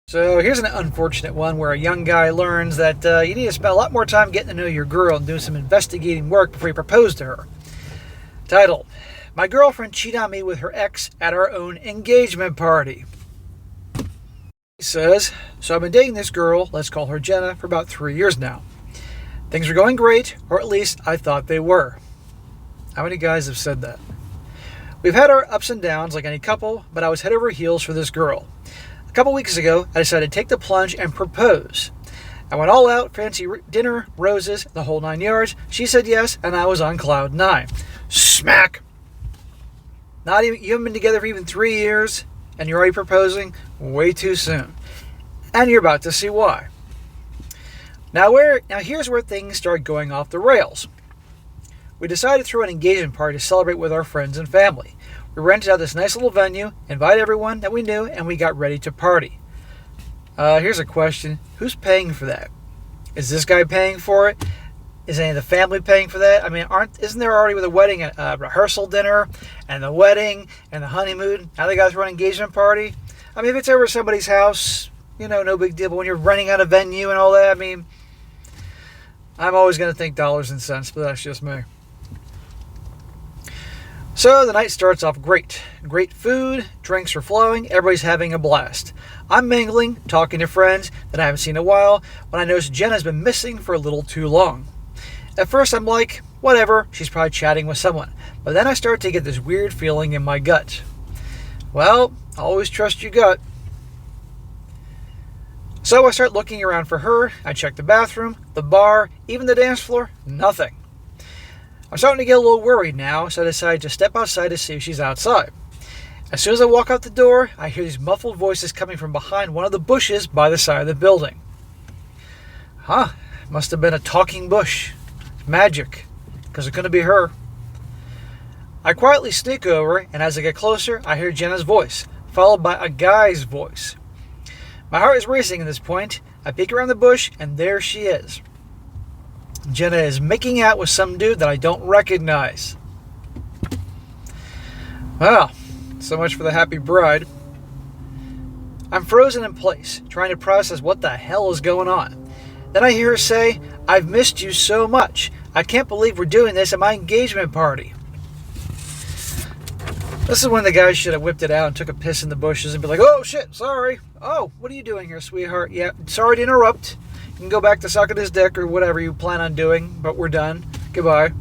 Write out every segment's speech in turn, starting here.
So here's an unfortunate one where a young guy learns that you need to spend a lot more time getting to know your girl and doing some investigating work before you propose to her. Title: My girlfriend cheated on me with her ex at our own engagement party. He says, so I've been dating this girl, let's call her Jenna, for about 3 years now. Things are going great, or at least I thought they were. How many guys have said that? We've had our ups and downs like any couple, but I was head over heels for this girl. A couple weeks ago, I decided to take the plunge and propose. I went all out, fancy dinner, roses, the whole 9 yards. She said yes, and I was on cloud 9. Smack! Not even, you haven't been together for even 3 years, and you're already proposing? Way too soon. And you're about to see why. Now here's where things start going off the rails. We decided to throw an engagement party to celebrate with our friends and family. We rented out this nice little venue, invited everyone that we knew, and we got ready to party. Here's a question. Who's paying for that? Is this guy paying for it? Is any of the family paying for that? I mean, isn't there already with the wedding a rehearsal dinner and the wedding and the honeymoon? Now they got to throw an engagement party? I mean, if it's over somebody's house, no big deal. But when you're renting out a venue and all that, I mean, I'm always going to think dollars and cents, but that's just me. So the night starts off great. Great food, drinks are flowing, everybody's having a blast. I'm mingling, talking to friends that I haven't seen in a while, when I notice Jenna's been missing for a little too long. At first I'm like, whatever, she's probably chatting with someone. But then I start to get this weird feeling in my gut. Well, always trust your gut. So I start looking around for her. I check the bathroom, the bar, even the dance floor. Nothing. I'm starting to get a little worried now, so I decide to step outside to see if she's outside. As soon as I walk out the door, I hear these muffled voices coming from behind one of the bushes by the side of the building. Must have been a talking bush. Magic, because it couldn't be her. I quietly sneak over, and as I get closer, I hear Jenna's voice, followed by a guy's voice. My heart is racing at this point. I peek around the bush, and there she is. Jenna is making out with some dude that I don't recognize. Well, so much for the happy bride. I'm frozen in place, trying to process what the hell is going on. Then I hear her say, I've missed you so much. I can't believe we're doing this at my engagement party. This is when the guy should have whipped it out and took a piss in the bushes and be like, oh shit, sorry. Oh, what are you doing here, sweetheart? Yeah, sorry to interrupt. You can go back to sucking his dick or whatever you plan on doing, but we're done. Goodbye.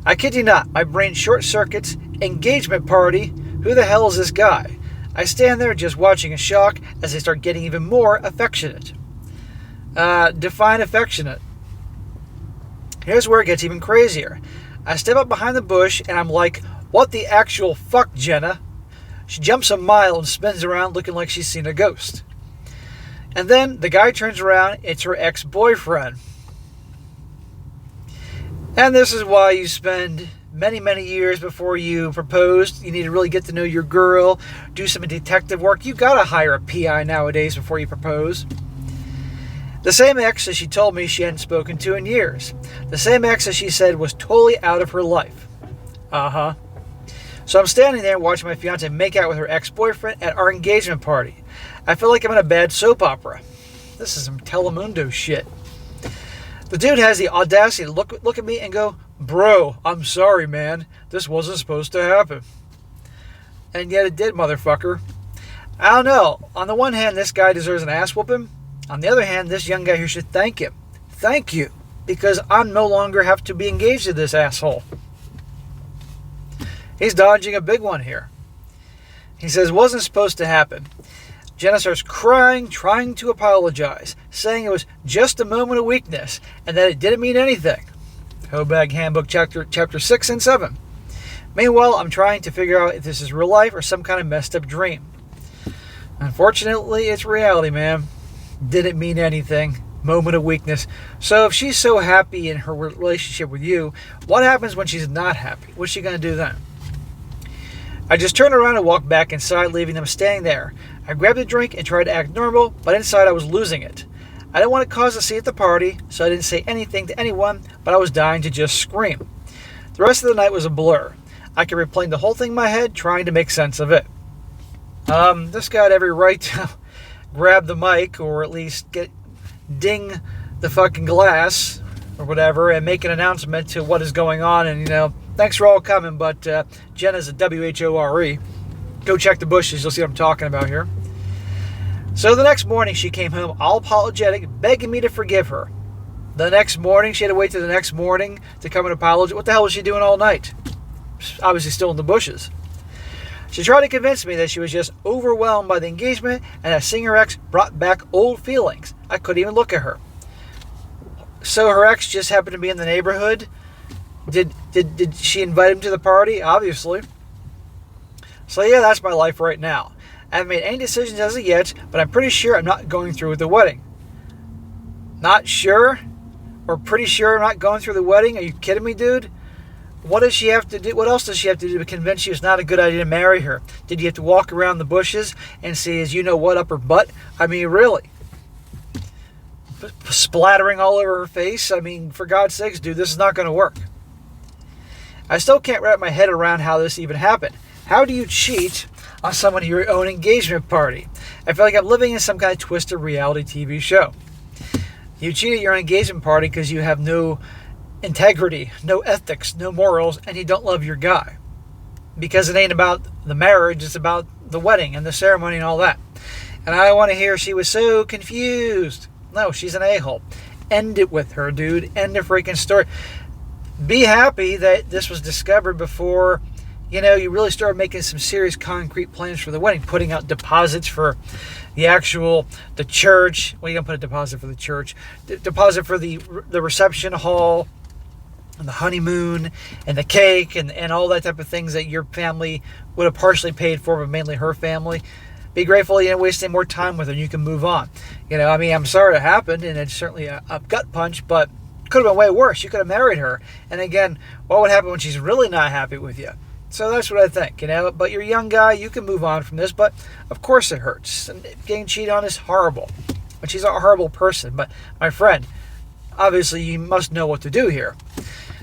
I kid you not, my brain short circuits. Engagement party? Who the hell is this guy? I stand there just watching in shock as they start getting even more affectionate. Define affectionate. Here's where it gets even crazier. I step up behind the bush and I'm like, what the actual fuck, Jenna? She jumps a mile and spins around looking like she's seen a ghost. And then the guy turns around, it's her ex-boyfriend. And this is why you spend many, many years before you propose. You need to really get to know your girl, do some detective work. You gotta hire a PI nowadays before you propose. The same ex that she told me she hadn't spoken to in years. The same ex that she said was totally out of her life. So I'm standing there watching my fiance make out with her ex-boyfriend at our engagement party. I feel like I'm in a bad soap opera. This is some Telemundo shit. The dude has the audacity to look at me and go, bro, I'm sorry, man. This wasn't supposed to happen. And yet it did, motherfucker. I don't know. On the one hand, this guy deserves an ass whooping. On the other hand, this young guy here should thank him. Thank you. Because I no longer have to be engaged to this asshole. He's dodging a big one here. He says, wasn't supposed to happen. Jenna starts crying, trying to apologize, saying it was just a moment of weakness and that it didn't mean anything. Hobag Handbook chapter 6 and 7. Meanwhile, I'm trying to figure out if this is real life or some kind of messed up dream. Unfortunately, it's reality, man. Didn't mean anything. Moment of weakness. So if she's so happy in her relationship with you, what happens when she's not happy? What's she going to do then? I just turned around and walked back inside, leaving them standing there. I grabbed a drink and tried to act normal, but inside I was losing it. I didn't want to cause a scene at the party, so I didn't say anything to anyone, but I was dying to just scream. The rest of the night was a blur. I kept replaying the whole thing in my head, trying to make sense of it. This guy had every right to grab the mic or at least ding the fucking glass or whatever and make an announcement to what is going on. And, thanks for all coming, but Jenna's a WHORE. Go check the bushes. You'll see what I'm talking about here. So the next morning she came home all apologetic, begging me to forgive her. The next morning, she had to wait till the next morning to come and apologize. What the hell was she doing all night? Obviously still in the bushes. She tried to convince me that she was just overwhelmed by the engagement and that seeing her ex brought back old feelings. I couldn't even look at her. So her ex just happened to be in the neighborhood. Did she invite him to the party? Obviously. So yeah, that's my life right now. I haven't made any decisions as of yet, but I'm pretty sure I'm not going through with the wedding. Not sure? Or pretty sure I'm not going through the wedding? Are you kidding me, dude? What does she have to do? What else does she have to do to convince you it's not a good idea to marry her? Did you have to walk around the bushes and see as you know what up her butt? I mean, really? Splattering all over her face? I mean, for God's sakes, dude, this is not going to work. I still can't wrap my head around how this even happened. How do you cheat on someone at your own engagement party? I feel like I'm living in some kind of twisted reality TV show. You cheat at your engagement party because you have no integrity, no ethics, no morals, and you don't love your guy. Because it ain't about the marriage, it's about the wedding and the ceremony and all that. And I want to hear she was so confused. No, she's an a-hole. End it with her, dude. End the freaking story. Be happy that this was discovered before, you really started making some serious concrete plans for the wedding, putting out deposits for the church. Well, you don't put a deposit for the church. Deposit for the reception hall and the honeymoon and the cake and all that type of things that your family would have partially paid for, but mainly her family. Be grateful you didn't waste any more time with her and you can move on. I'm sorry it happened, and it's certainly a gut punch, but it could have been way worse. You could have married her. And again, what would happen when she's really not happy with you? So that's what I think, But you're a young guy, you can move on from this, but of course it hurts. And getting cheated on is horrible. And she's a horrible person. But my friend, obviously you must know what to do here.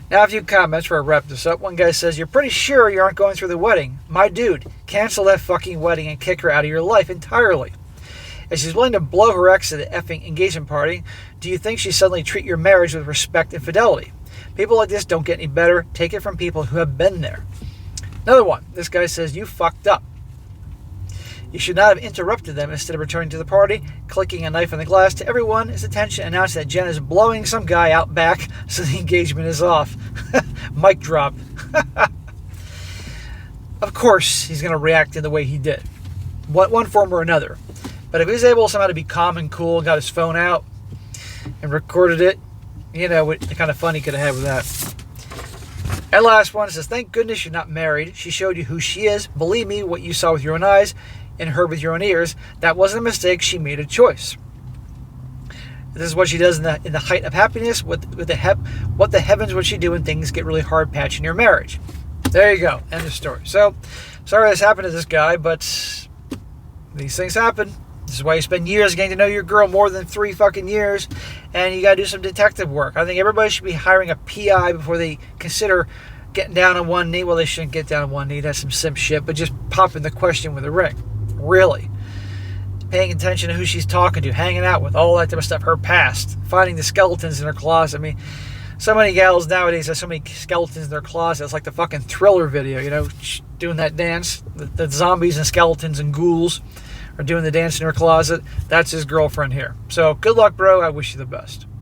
Now a few comments before I wrap this up. One guy says, you're pretty sure you aren't going through the wedding. My dude, cancel that fucking wedding and kick her out of your life entirely. If she's willing to blow her ex at the effing engagement party, do you think she suddenly treat your marriage with respect and fidelity? People like this don't get any better. Take it from people who have been there. Another one. This guy says, you fucked up. You should not have interrupted them instead of returning to the party, clicking a knife in the glass to everyone's attention, announcing that Jen is blowing some guy out back so the engagement is off. Mic drop. Of course, he's going to react in the way he did. One form or another. But if he's able somehow to be calm and cool, got his phone out and recorded it, what the kind of fun he could have had with that. And last one says, thank goodness you're not married. She showed you who she is. Believe me, what you saw with your own eyes and heard with your own ears, that wasn't a mistake. She made a choice. This is what she does in the height of happiness. What the heavens would she do when things get really hard patching your marriage? There you go. End of story. So, sorry this happened to this guy, but these things happen. This is why you spend years getting to know your girl, more than 3 fucking years, and you got to do some detective work. I think everybody should be hiring a PI before they consider getting down on one knee. Well, they shouldn't get down on one knee. That's some simp shit, but just popping the question with a ring. Really. Paying attention to who she's talking to, hanging out with, all that type of stuff, her past, finding the skeletons in her closet. I mean, so many gals nowadays have so many skeletons in their closet. It's like the fucking Thriller video, doing that dance. The zombies and skeletons and ghouls are doing the dance in her closet. That's his girlfriend here. So good luck, bro. I wish you the best.